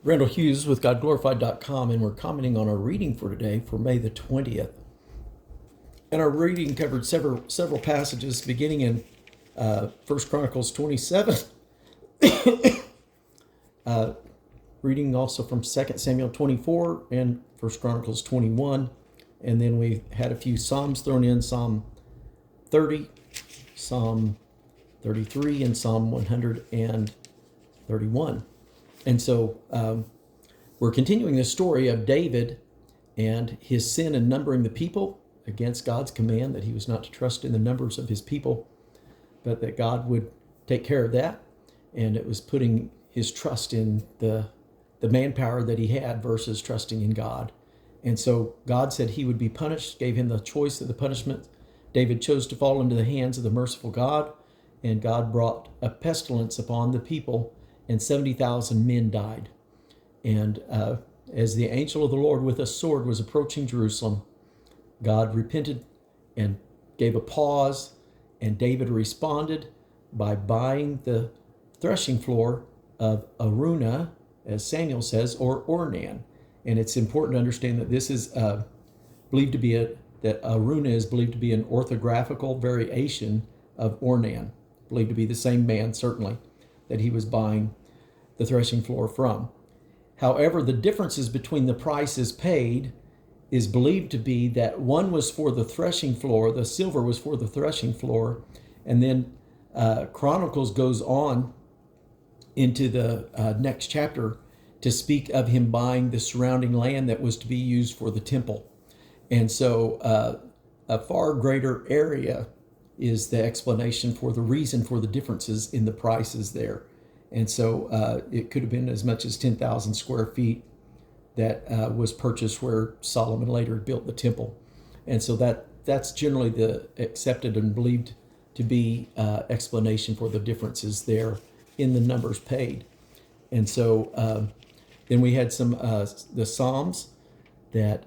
Randall Hughes with GodGlorified.com, and we're commenting on our reading for today for May the 20th. And our reading covered several passages beginning in 1 Chronicles 27, reading also from 2 Samuel 24 and 1 Chronicles 21. And then we had a few Psalms thrown in, Psalm 30, Psalm 33, and Psalm 131. And so we're continuing the story of David and his sin in numbering the people against God's command that he was not to trust in the numbers of his people, but that God would take care of that. And it was putting his trust in the manpower that he had versus trusting in God. And so God said he would be punished, gave him the choice of the punishment. David chose to fall into the hands of the merciful God, and God brought a pestilence upon the people, and 70,000 men died. And as the angel of the Lord with a sword was approaching Jerusalem, God repented and gave a pause, and David responded by buying the threshing floor of Araunah, as Samuel says, or Ornan. And it's important to understand that this is believed to be that Araunah is believed to be an orthographical variation of Ornan, believed to be the same man, certainly, that he was buying the threshing floor from. However, the differences between the prices paid is believed to be that one was for the threshing floor, the silver was for the threshing floor, and then Chronicles goes on into the next chapter to speak of him buying the surrounding land that was to be used for the temple. And so a far greater area is the explanation for the reason for the differences in the prices there. And so it could have been as much as 10,000 square feet that was purchased where Solomon later built the temple. And so that's generally the accepted and believed to be explanation for the differences there in the numbers paid. And so then we had some the Psalms that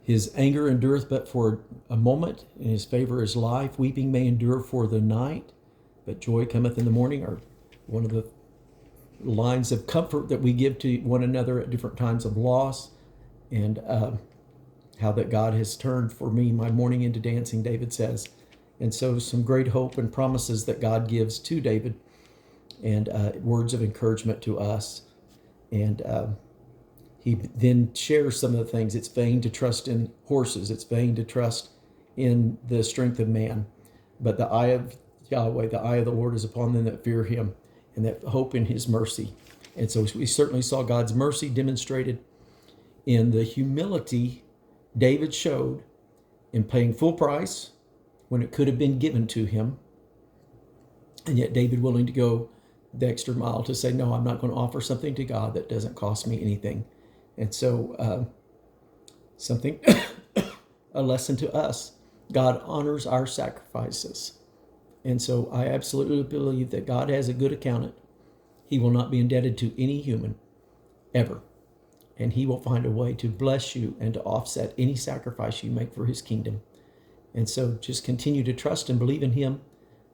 his anger endureth but for a moment, and his favor is life. Weeping may endure for the night, but joy cometh in the morning, are one of the lines of comfort that we give to one another at different times of loss. And how that God has turned for me my mourning into dancing, David says. And so some great hope and promises that God gives to David, and words of encouragement to us. And he then shares some of the things. It's vain to trust in horses. It's vain to trust in the strength of man. But the eye of Yahweh, the eye of the Lord is upon them that fear him, and that hope in his mercy. And so we certainly saw God's mercy demonstrated in the humility David showed in paying full price when it could have been given to him. And yet David willing to go the extra mile to say, no, I'm not going to offer something to God that doesn't cost me anything. And so something, a lesson to us. God honors our sacrifices. And so I absolutely believe that God has a good accountant. He will not be indebted to any human, ever. And he will find a way to bless you and to offset any sacrifice you make for his kingdom. And so just continue to trust and believe in him,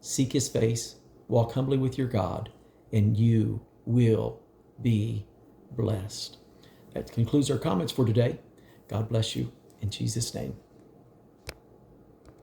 seek his face, walk humbly with your God, and you will be blessed. That concludes our comments for today. God bless you in Jesus' name.